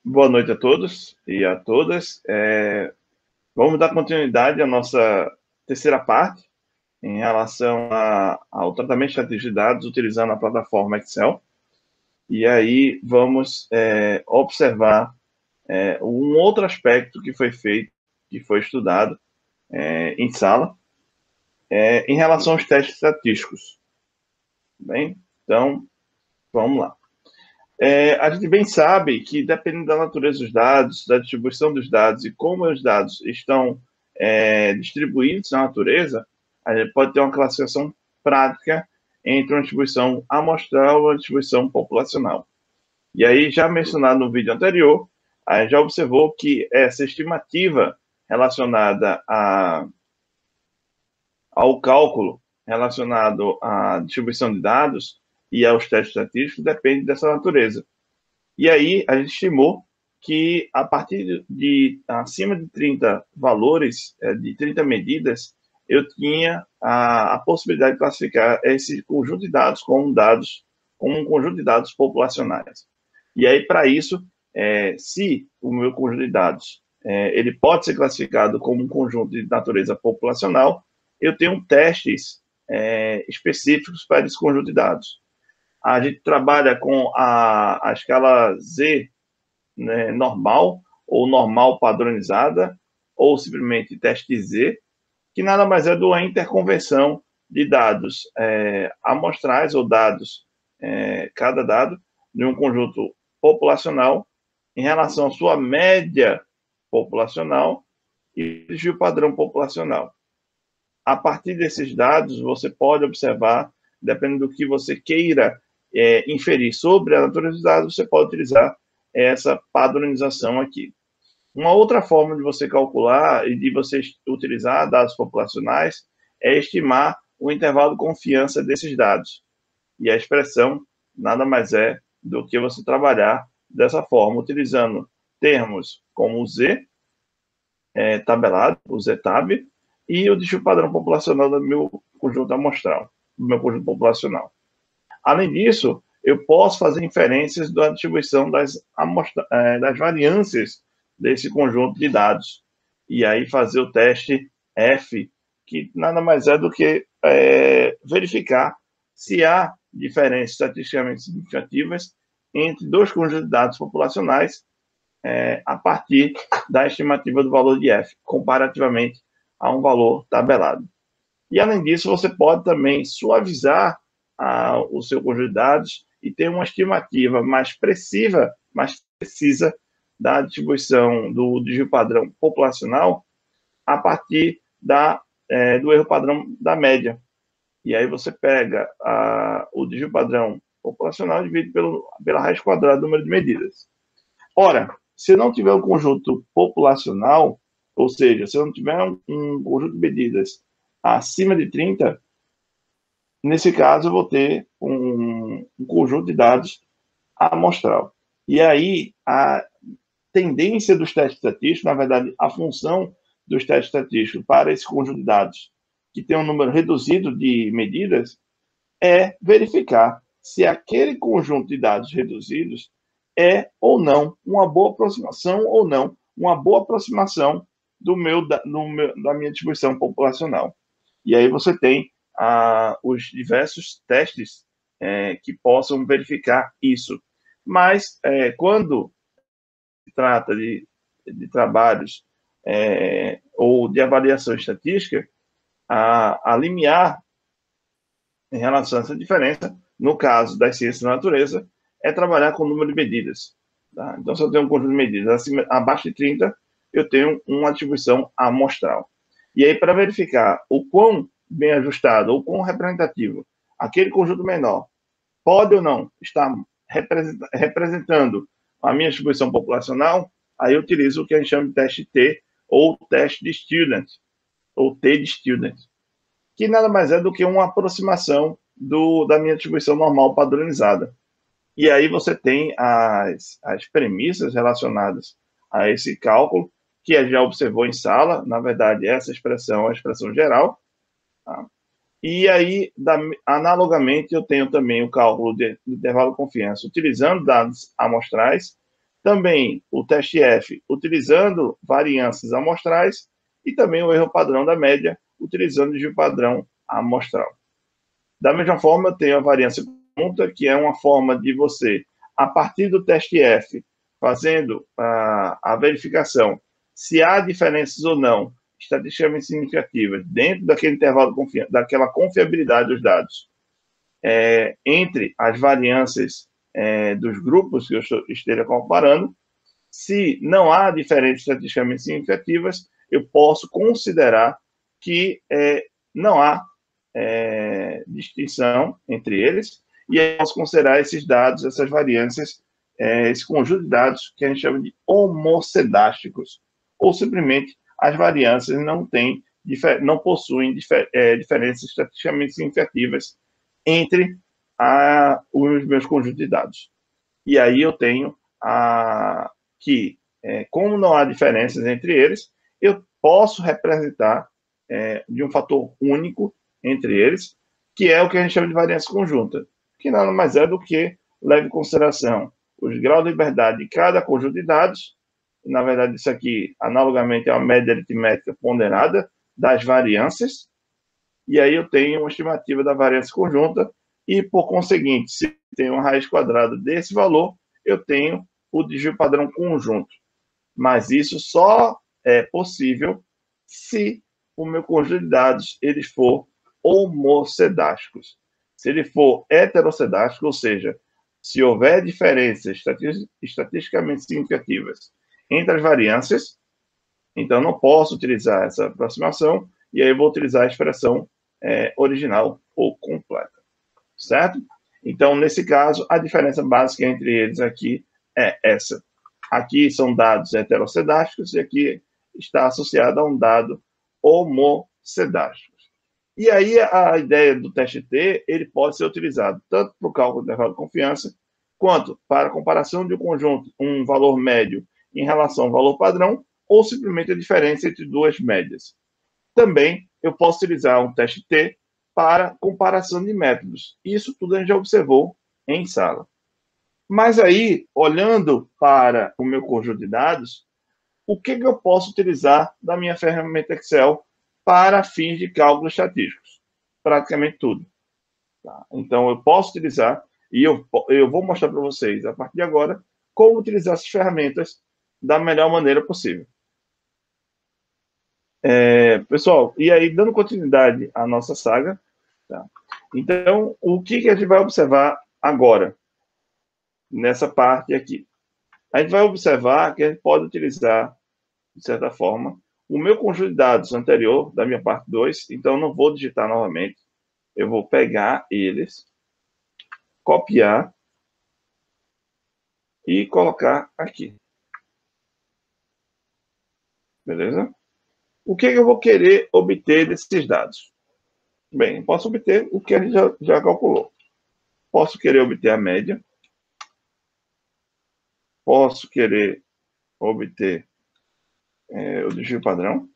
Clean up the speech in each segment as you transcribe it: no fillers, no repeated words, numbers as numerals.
Boa noite a todos e a todas. Vamos dar continuidade à nossa terceira parte em relação ao tratamento de estatística de dados utilizando a plataforma Excel. E aí vamos observar um outro aspecto que foi feito, que foi estudado em sala, em relação aos testes estatísticos. Bem, então, vamos lá. A gente bem sabe que, dependendo da natureza dos dados, da distribuição dos dados e como os dados estão distribuídos na natureza, a gente pode ter uma classificação prática entre uma distribuição amostral e uma distribuição populacional. E aí, já mencionado no vídeo anterior, a gente já observou que essa estimativa relacionada ao cálculo relacionado à distribuição de dados e aos testes estatísticos depende dessa natureza. E aí a gente estimou que a partir de acima de 30 valores, de 30 medidas, eu tinha a possibilidade de classificar esse conjunto de dados como um conjunto de dados populacionais. E aí, para isso, se o meu conjunto de dados ele pode ser classificado como um conjunto de natureza populacional, eu tenho testes específicos para esse conjunto de dados. A gente trabalha com a escala Z, né, normal, ou normal padronizada, ou simplesmente teste Z, que nada mais é do que a interconversão de dados amostrais, ou dados, cada dado, de um conjunto populacional, em relação à sua média populacional e o padrão populacional. A partir desses dados, você pode observar, dependendo do que você queira inferir sobre a natureza dos dados, você pode utilizar essa padronização aqui. Uma outra forma de você calcular e de você utilizar dados populacionais é estimar o intervalo de confiança desses dados. E a expressão nada mais é do que você trabalhar dessa forma, utilizando termos como o Z, tabelado, o ZTAB, e o desvio padrão populacional do meu conjunto amostral, do meu conjunto populacional. Além disso, eu posso fazer inferências da distribuição das variâncias desse conjunto de dados. E aí fazer o teste F, que nada mais é do que verificar se há diferenças estatisticamente significativas entre dois conjuntos de dados populacionais a partir da estimativa do valor de F, comparativamente a um valor tabelado. E, além disso, você pode também suavizar o seu conjunto de dados e ter uma estimativa mais precisa da distribuição do desvio padrão populacional a partir do erro padrão da média. E aí você pega o desvio padrão populacional e divide pela raiz quadrada do número de medidas. Ora, se eu não tiver um conjunto populacional, ou seja, se eu não tiver um conjunto de medidas acima de 30, nesse caso eu vou ter um conjunto de dados amostral. E aí, a tendência dos testes estatísticos, na verdade, a função dos testes estatísticos para esse conjunto de dados, que tem um número reduzido de medidas, é verificar se aquele conjunto de dados reduzidos é ou não uma boa aproximação ou não uma boa aproximação da minha distribuição populacional. E aí você tem os diversos testes que possam verificar isso. Mas quando se trata de trabalhos ou de avaliação estatística, a limiar em relação a essa diferença, no caso das ciências da natureza, é trabalhar com o número de medidas. Tá? Então, se eu tenho um conjunto de medidas abaixo de 30, eu tenho uma atribuição amostral. E aí, para verificar o quão bem ajustado ou quão representativo aquele conjunto menor pode ou não estar representando a minha distribuição populacional, aí eu utilizo o que a gente chama de teste T, ou teste de student, ou T de student, que nada mais é do que uma aproximação da minha distribuição normal padronizada. E aí você tem as premissas relacionadas a esse cálculo, que a gente já observou em sala, na verdade, essa expressão é a expressão geral. Tá? E aí, analogamente, eu tenho também o cálculo do intervalo de confiança, utilizando dados amostrais, Também o teste F, utilizando variâncias amostrais, e também o erro padrão da média, utilizando o desvio padrão amostral. Da mesma forma, eu tenho a variância conjunta, que é uma forma de você, a partir do teste F, fazendo a verificação se há diferenças ou não, estatisticamente significativas, dentro daquele intervalo, daquela confiabilidade dos dados, entre as variâncias dos grupos que eu esteja comparando. Se não há diferenças estatisticamente significativas, eu posso considerar que não há distinção entre eles, e eu posso considerar esses dados, essas variâncias, esse conjunto de dados que a gente chama de homocedásticos, ou simplesmente as variâncias não possuem diferenças estatisticamente significativas entre os meus conjuntos de dados. E aí eu tenho que, como não há diferenças entre eles, eu posso representar de um fator único entre eles, que é o que a gente chama de variância conjunta, que nada mais é do que leva em consideração os graus de liberdade de cada conjunto de dados. Na verdade, isso aqui, analogamente, é uma média aritmética ponderada das variâncias, e aí eu tenho uma estimativa da variância conjunta, e, por conseguinte, se tem uma raiz quadrada desse valor, eu tenho o desvio padrão conjunto. Mas isso só é possível se o meu conjunto de dados ele for homocedásticos. Se ele for heterocedástico, ou seja, se houver diferenças estatisticamente significativas entre as variâncias, então eu não posso utilizar essa aproximação, e aí eu vou utilizar a expressão original ou completa, certo? Então, nesse caso, a diferença básica entre eles aqui é essa. Aqui são dados heterocedásticos e aqui está associado a um dado homocedástico. E aí a ideia do teste T, ele pode ser utilizado tanto para o cálculo do intervalo de confiança, quanto para a comparação de um conjunto, um valor médio em relação ao valor padrão, ou simplesmente a diferença entre duas médias. Também eu posso utilizar um teste T para comparação de métodos. Isso tudo a gente já observou em sala. Mas aí, olhando para o meu conjunto de dados, o que eu posso utilizar da minha ferramenta Excel para fins de cálculos estatísticos? Praticamente tudo. Tá? Então, eu posso utilizar, e eu vou mostrar para vocês, a partir de agora, como utilizar essas ferramentas da melhor maneira possível. Pessoal, e aí, dando continuidade à nossa saga, tá? Então, o que a gente vai observar agora, nessa parte aqui? A gente vai observar que a gente pode utilizar, de certa forma, o meu conjunto de dados anterior, da minha parte 2, então não vou digitar novamente, eu vou pegar eles, copiar e colocar aqui. Beleza? O que eu vou querer obter desses dados? Bem, posso obter o que a gente já calculou. Posso querer obter a média. Posso querer obter o desvio padrão.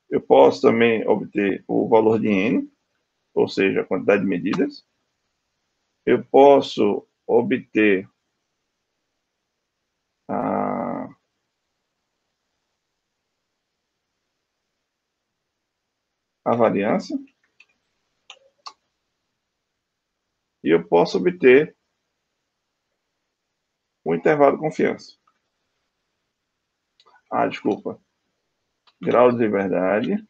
Eu posso também obter o valor de N, ou seja, a quantidade de medidas. Eu posso obter a variância. E eu posso obter o intervalo de confiança. Desculpa. Grau de liberdade.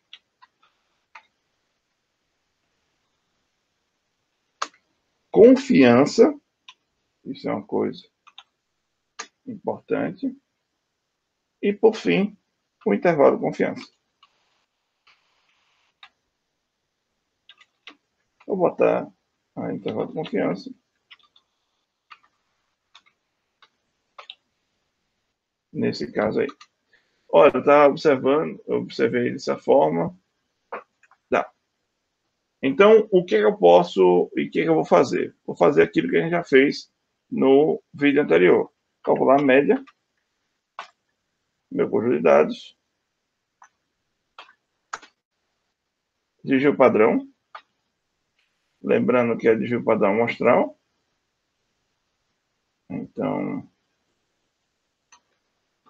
Confiança. Isso é uma coisa importante. E, por fim, o intervalo de confiança. Vou botar o intervalo de confiança. Nesse caso aí. Olha, eu estava observando, eu observei dessa forma. Tá. Então, o que eu posso e o que eu vou fazer? Vou fazer aquilo que a gente já fez no vídeo anterior. Calcular a média, meu conjunto de dados, desvio padrão, Lembrando que é desvio padrão amostral. Então,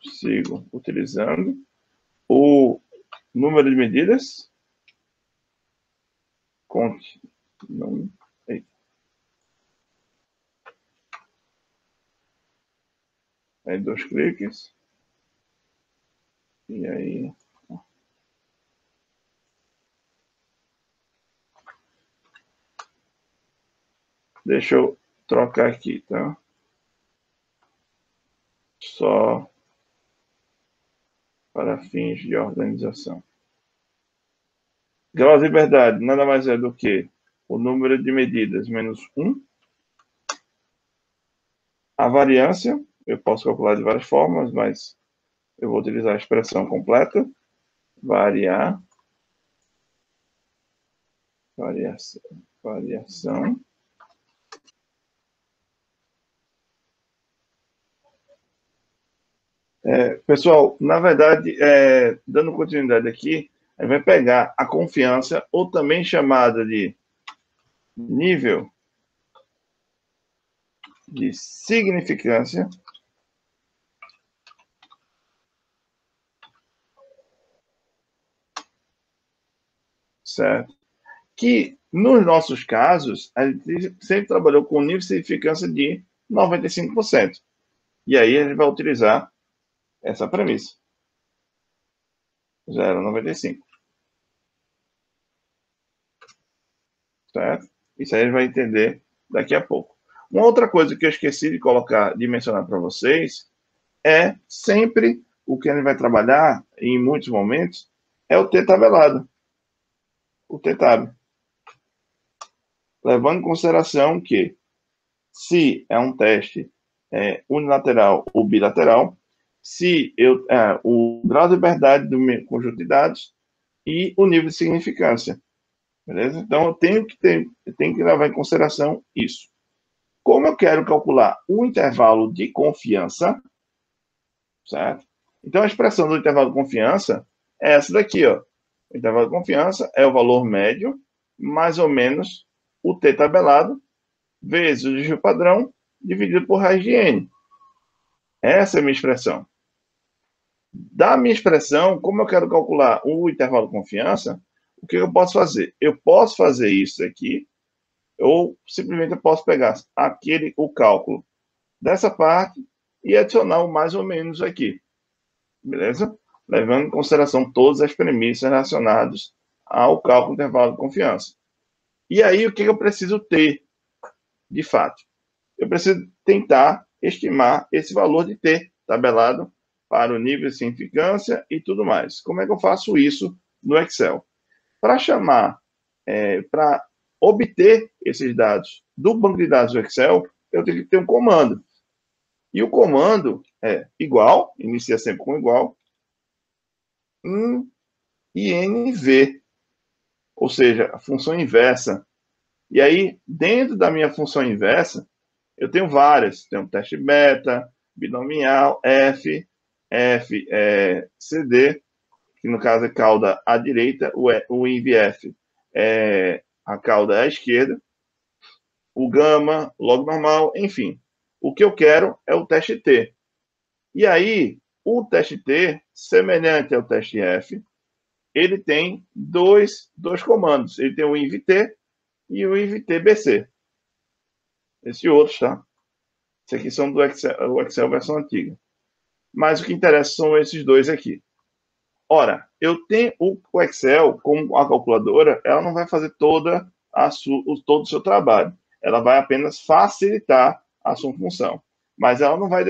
sigo utilizando o número de medidas. Conte. Não, aí 2 cliques. E aí... Deixa eu trocar aqui, tá? Só para fins de organização. Grau de liberdade nada mais é do que o número de medidas menos 1. A variância, eu posso calcular de várias formas, mas eu vou utilizar a expressão completa. Variação. Pessoal, na verdade, dando continuidade aqui, a gente vai pegar a confiança, ou também chamada de nível de significância, certo? Que, nos nossos casos, a gente sempre trabalhou com nível de significância de 95%. E aí a gente vai utilizar essa premissa. 0,95. Certo? Isso aí a gente vai entender daqui a pouco. Uma outra coisa que eu esqueci de colocar, de mencionar para vocês, é sempre o que a gente vai trabalhar, em muitos momentos, é o t-tabelado. O t-tab. Levando em consideração que, se é um teste unilateral ou bilateral, se o grau de liberdade do meu conjunto de dados e o nível de significância. Beleza? Então, eu tenho que levar em consideração isso. Como eu quero calcular o intervalo de confiança, certo? Então, a expressão do intervalo de confiança é essa daqui, ó. O intervalo de confiança é o valor médio, mais ou menos o t tabelado, vezes o desvio padrão, dividido por raiz de n. Essa é a minha expressão. Da minha expressão, como eu quero calcular o intervalo de confiança, o que eu posso fazer? Eu posso fazer isso aqui, ou simplesmente eu posso pegar o cálculo dessa parte e adicionar o mais ou menos aqui. Beleza? Levando em consideração todas as premissas relacionadas ao cálculo do intervalo de confiança. E aí, o que eu preciso ter, de fato? Eu preciso tentar estimar esse valor de t tabelado para o nível de significância e tudo mais. Como é que eu faço isso no Excel? Para obter esses dados do banco de dados do Excel, eu tenho que ter um comando. E o comando é igual, inicia sempre com igual, INV, ou seja, a função inversa. E aí, dentro da minha função inversa, eu tenho várias. Tenho teste beta, binomial, CD, que no caso é cauda à direita, o INVF é a cauda à esquerda, o gama, log normal, enfim. O que eu quero é o teste T. E aí, o teste T, semelhante ao teste F, ele tem dois comandos. Ele tem o invt e o invtbc. Esse outro, tá? Esse aqui são do Excel, o Excel versão antiga. Mas o que interessa são esses dois aqui. Ora, eu tenho o Excel, como a calculadora, ela não vai fazer todo o seu trabalho. Ela vai apenas facilitar a sua função. Mas ela não vai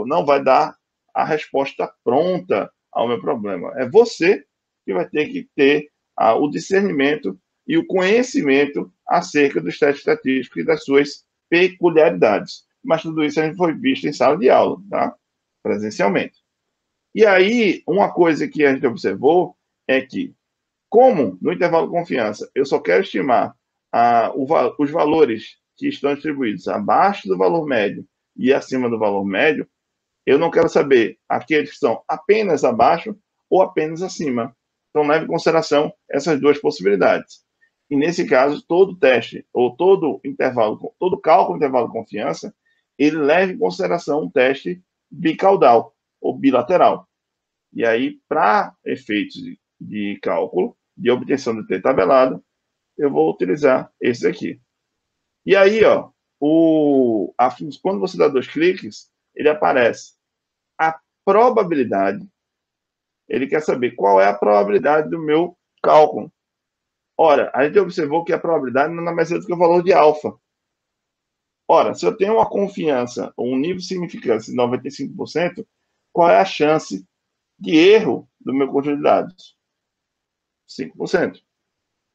não vai dar a resposta pronta ao meu problema. É você que vai ter que ter o discernimento e o conhecimento acerca dos testes estatísticos e das suas peculiaridades. Mas tudo isso a gente foi visto em sala de aula, tá? Presencialmente. E aí, uma coisa que a gente observou é que, como no intervalo de confiança eu só quero estimar os valores que estão distribuídos abaixo do valor médio e acima do valor médio, eu não quero saber aqueles que são apenas abaixo ou apenas acima. Então, leve em consideração essas duas possibilidades. E nesse caso, todo teste, ou todo intervalo, todo cálculo de intervalo de confiança, ele leva em consideração um teste bicaudal, ou bilateral. E aí, para efeitos de cálculo, de obtenção de t tabelado, eu vou utilizar esse aqui. E aí, ó, quando você dá 2 cliques, ele aparece a probabilidade. Ele quer saber qual é a probabilidade do meu cálculo. Ora, a gente observou que a probabilidade não é mais do que o valor de alfa. Ora, se eu tenho uma confiança, um nível de significância de 95%, qual é a chance de erro do meu conjunto de dados? 5%.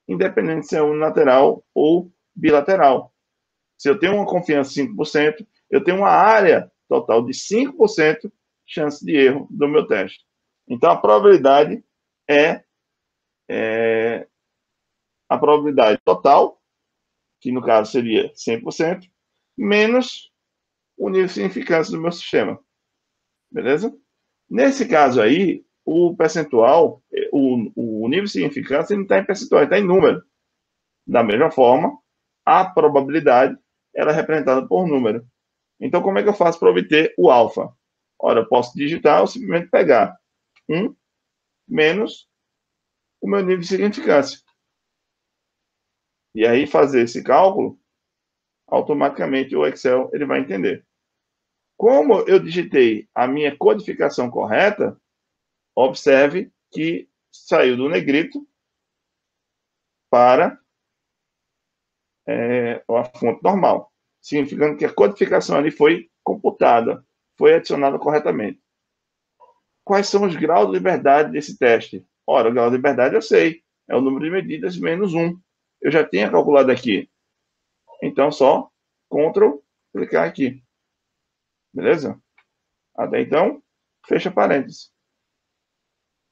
Independente se é unilateral ou bilateral. Se eu tenho uma confiança de 5%, eu tenho uma área total de 5% chance de erro do meu teste. Então, a probabilidade é a probabilidade total, que no caso seria 100%, menos o nível de significância do meu sistema. Beleza? Nesse caso aí, o percentual, o nível de significância não está em percentual, está em número. Da mesma forma, a probabilidade ela é representada por número. Então, como é que eu faço para obter o alfa? Ora, eu posso digitar ou simplesmente pegar 1 menos o meu nível de significância. E aí fazer esse cálculo, automaticamente o Excel ele vai entender. Como eu digitei a minha codificação correta, observe que saiu do negrito para a fonte normal, significando que a codificação ali foi computada, foi adicionada corretamente. Quais são os graus de liberdade desse teste? Ora, o grau de liberdade eu sei, é o número de medidas menos 1. Eu já tinha calculado aqui. Então, só Ctrl, clicar aqui. Beleza? Até então, fecha parênteses.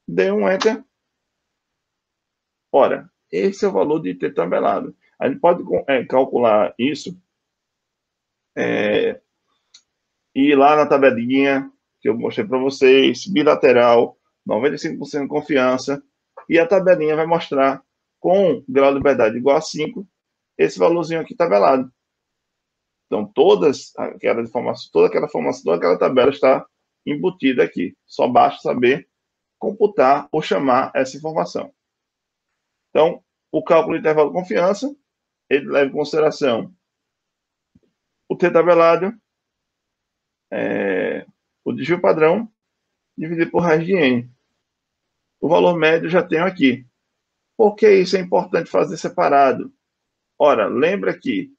Dei um Enter. Ora, esse é o valor de t tabelado. A gente pode calcular isso e ir lá na tabelinha que eu mostrei para vocês, bilateral, 95% de confiança, e a tabelinha vai mostrar com grau de liberdade igual a 5, esse valorzinho aqui tabelado. Então, toda aquela informação, toda aquela tabela está embutida aqui. Só basta saber computar ou chamar essa informação. Então, o cálculo de intervalo de confiança, ele leva em consideração o t tabelado, o desvio padrão, dividido por raiz de n. O valor médio eu já tenho aqui. Por que isso é importante fazer separado? Ora, lembra que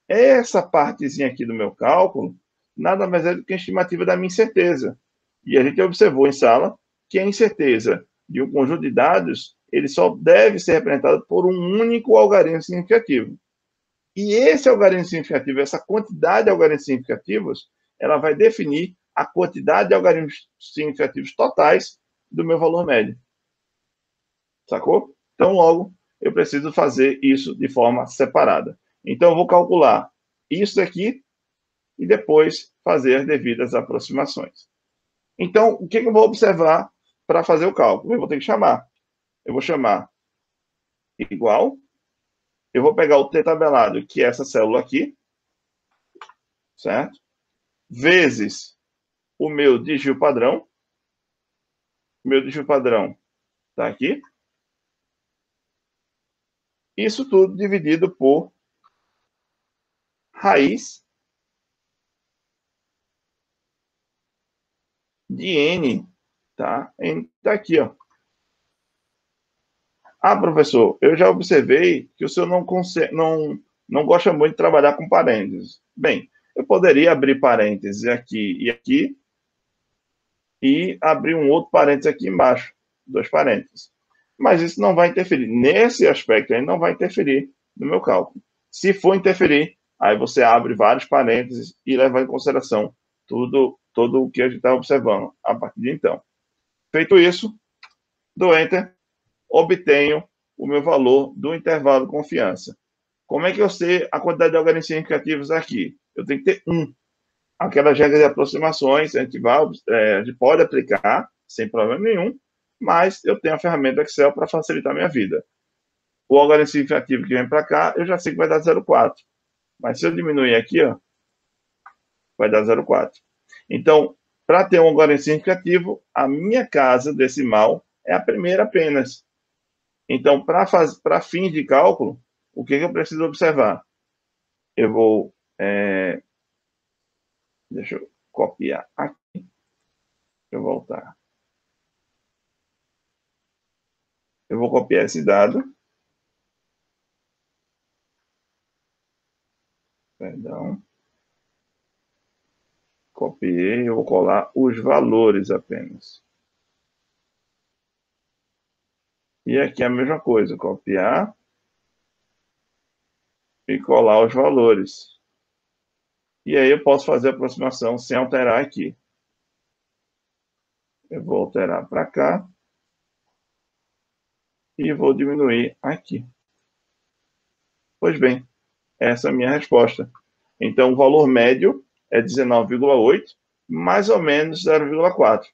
essa partezinha aqui do meu cálculo nada mais é do que a estimativa da minha incerteza. E a gente observou em sala que a incerteza de um conjunto de dados ele só deve ser representado por um único algarismo significativo. E esse algarismo significativo, essa quantidade de algarismos significativos, ela vai definir a quantidade de algarismos significativos totais do meu valor médio. Sacou? Então, logo, eu preciso fazer isso de forma separada. Então, eu vou calcular isso aqui e depois fazer as devidas aproximações. Então, o que eu vou observar para fazer o cálculo? Eu vou ter que chamar. Eu vou chamar igual. Eu vou pegar o t tabelado, que é essa célula aqui, certo? Vezes o meu desvio padrão. O meu desvio padrão está aqui. Isso tudo dividido por raiz de n, tá? N está aqui, ó. Ah, professor, eu já observei que o senhor não gosta muito de trabalhar com parênteses. Bem, eu poderia abrir parênteses aqui e abrir um outro parênteses aqui embaixo, 2 parênteses. Mas isso não vai interferir. Nesse aspecto aí, não vai interferir no meu cálculo. Se for interferir, aí você abre vários parênteses e leva em consideração todo o que a gente está observando a partir de então. Feito isso, dou Enter, obtenho o meu valor do intervalo de confiança. Como é que eu sei a quantidade de algarismos significativos aqui? Eu tenho que ter 1. Aquelas regras de aproximações, a gente pode aplicar sem problema nenhum, mas eu tenho a ferramenta Excel para facilitar a minha vida. o algarismo significativo que vem para cá, eu já sei que vai dar 0,4. Mas se eu diminuir aqui, ó, vai dar 0,4. Então, para ter um algarismo significativo, a minha casa decimal é a primeira apenas. Então, para fins de cálculo, o que eu preciso observar? Eu vou... deixa eu copiar aqui. Deixa eu voltar. Eu vou copiar esse dado. Perdão. Copiei, eu vou colar os valores apenas. E aqui é a mesma coisa, copiar e colar os valores. E aí eu posso fazer a aproximação sem alterar aqui. Eu vou alterar para cá e vou diminuir aqui. Pois bem, essa é a minha resposta. Então, o valor médio é 19,8, mais ou menos 0,4.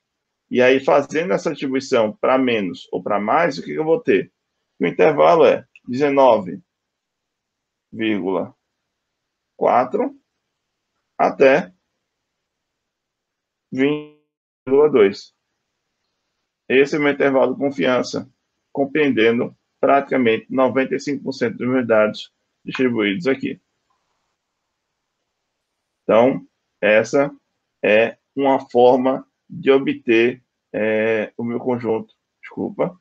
E aí, fazendo essa distribuição para menos ou para mais, o que eu vou ter? O intervalo é 19,4 até 20,2. Esse é o meu intervalo de confiança, compreendendo praticamente 95% dos meus dados distribuídos aqui. Então, essa é uma forma de obter o meu conjunto. Desculpa.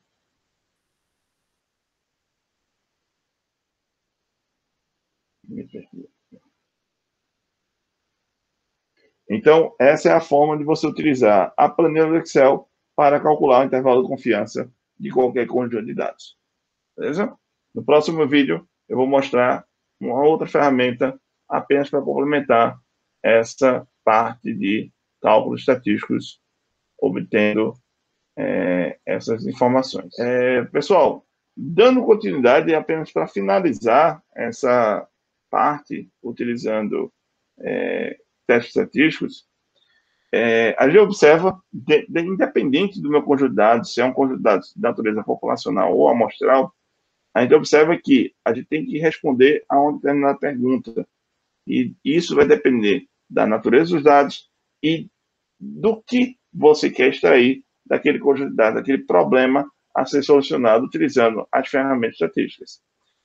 Então, essa é a forma de você utilizar a planilha do Excel para calcular o intervalo de confiança de qualquer conjunto de dados. Beleza? No próximo vídeo, eu vou mostrar uma outra ferramenta apenas para complementar essa parte de cálculos estatísticos, obtendo essas informações. Pessoal, dando continuidade, apenas para finalizar essa parte, utilizando testes estatísticos, a gente observa, independente do meu conjunto de dados, se é um conjunto de dados de natureza populacional ou amostral, a gente observa que a gente tem que responder a uma determinada pergunta. E isso vai depender da natureza dos dados e do que você quer extrair daquele conjunto de dados, daquele problema a ser solucionado utilizando as ferramentas estatísticas.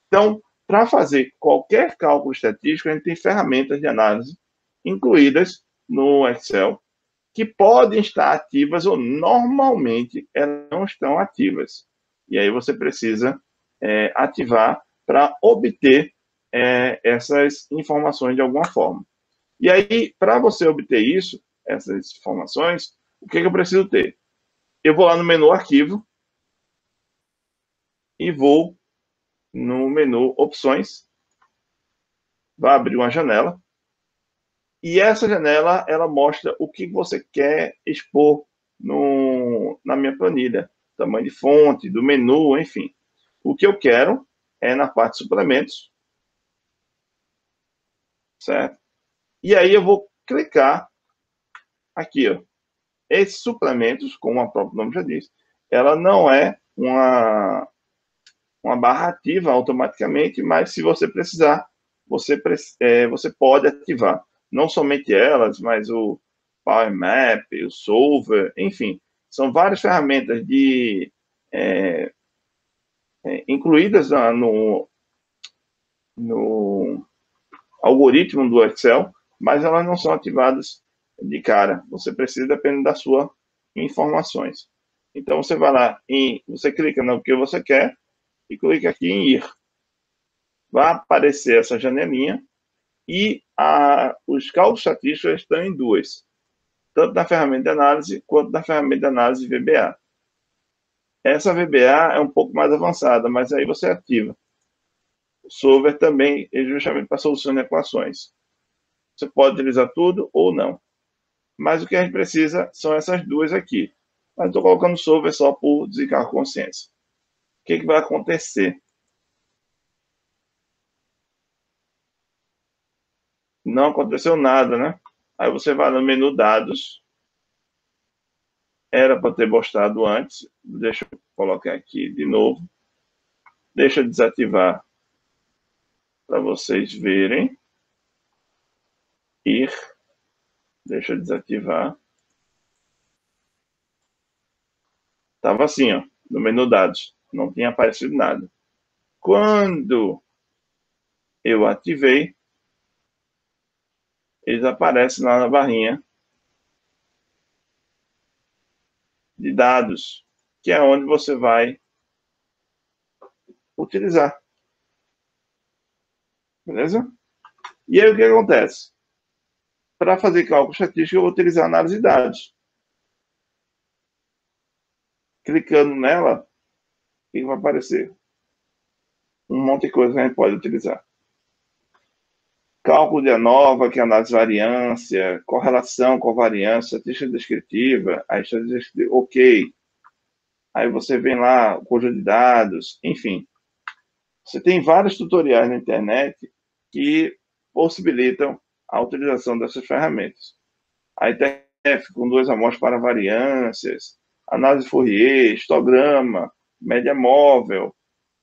Então, para fazer qualquer cálculo estatístico, a gente tem ferramentas de análise incluídas no Excel, que podem estar ativas ou normalmente elas não estão ativas. E aí você precisa ativar para obter essas informações de alguma forma. E aí, para você obter isso, essas informações, o que eu preciso ter? Eu vou lá no menu Arquivo e vou no menu Opções, vai abrir uma janela, e essa janela, ela mostra o que você quer expor na minha planilha, tamanho de fonte, do menu, enfim. O que eu quero é na parte de suplementos, certo? E aí eu vou clicar aqui, ó. Esses suplementos, como o próprio nome já diz, ela não é uma barra ativa automaticamente, mas se você precisar, você pode ativar. Não somente elas, mas o Power Map, o Solver, enfim, são várias ferramentas incluídas no algoritmo do Excel, mas elas não são ativadas de cara. Você precisa depender das suas informações. Então, você vai lá, você clica no que você quer e clica aqui em Ir. Vai aparecer essa janelinha e os cálculos estatísticos estão em duas, tanto na ferramenta de análise quanto na ferramenta de análise VBA. Essa VBA é um pouco mais avançada, mas aí você ativa. O Solver também é justamente para solucionar equações. Você pode utilizar tudo ou não. Mas o que a gente precisa são essas duas aqui. Mas estou colocando o Solver só por desencargo de consciência. O que vai acontecer? Não aconteceu nada, né? Aí você vai no menu Dados. Era para ter mostrado antes. Deixa eu colocar aqui de novo. Deixa eu desativar para vocês verem. Deixa eu desativar. Estava assim, ó, no menu dados. Não tinha aparecido nada. Quando eu ativei, eles aparecem lá na barrinha de dados, que é onde você vai utilizar. Beleza? E aí o que acontece? Para fazer cálculo estatístico, eu vou utilizar análise de dados. Clicando nela, o que vai aparecer? Um monte de coisa que a gente pode utilizar. Cálculo de ANOVA, que é análise de variância, correlação com variância, estatística descritiva, a estatística ok. Aí você vem lá, o conjunto de dados, enfim. Você tem vários tutoriais na internet que possibilitam a utilização dessas ferramentas. A ITF com 2 amostras para variâncias, análise Fourier, histograma, média móvel,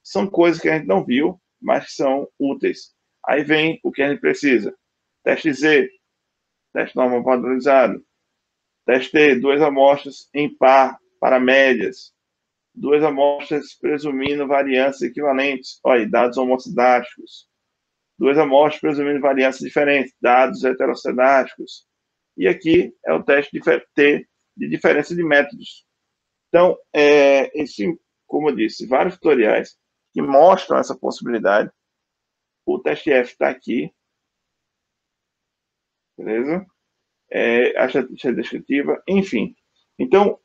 são coisas que a gente não viu, mas que são úteis. Aí vem o que a gente precisa. Teste Z, teste normal padronizado. Teste T, 2 amostras em par para médias. 2 amostras presumindo variâncias equivalentes. Olha, dados homocidáticos. 2 amostras presumindo variâncias diferentes. Dados heterocidáticos. E aqui é o teste T de diferença de métodos. Então, como eu disse, vários tutoriais que mostram essa possibilidade. O teste F está aqui. Beleza? A estatística descritiva, enfim. Então,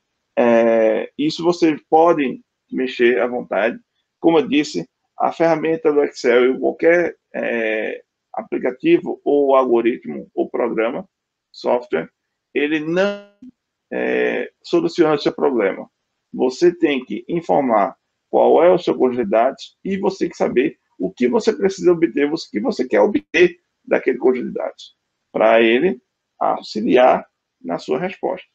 isso vocês podem mexer à vontade. Como eu disse, a ferramenta do Excel e qualquer aplicativo ou algoritmo ou programa, software, ele não soluciona o seu problema. Você tem que informar qual é o seu conjunto de dados e você tem que saber o que você precisa obter, o que você quer obter daquele conjunto de dados, para ele auxiliar na sua resposta.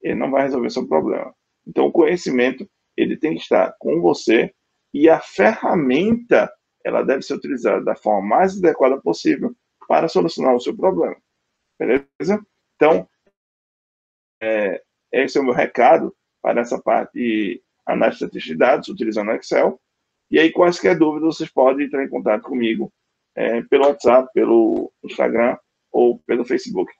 Ele não vai resolver seu problema. Então, o conhecimento, ele tem que estar com você e a ferramenta, ela deve ser utilizada da forma mais adequada possível para solucionar o seu problema. Beleza? Então, esse é o meu recado para essa parte de análise de estatística de dados, utilizando o Excel. E aí, quaisquer dúvidas, vocês podem entrar em contato comigo pelo WhatsApp, pelo Instagram ou pelo Facebook,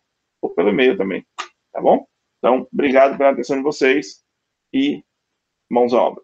ou pelo e-mail também, tá bom? Então, obrigado pela atenção de vocês e mãos à obra.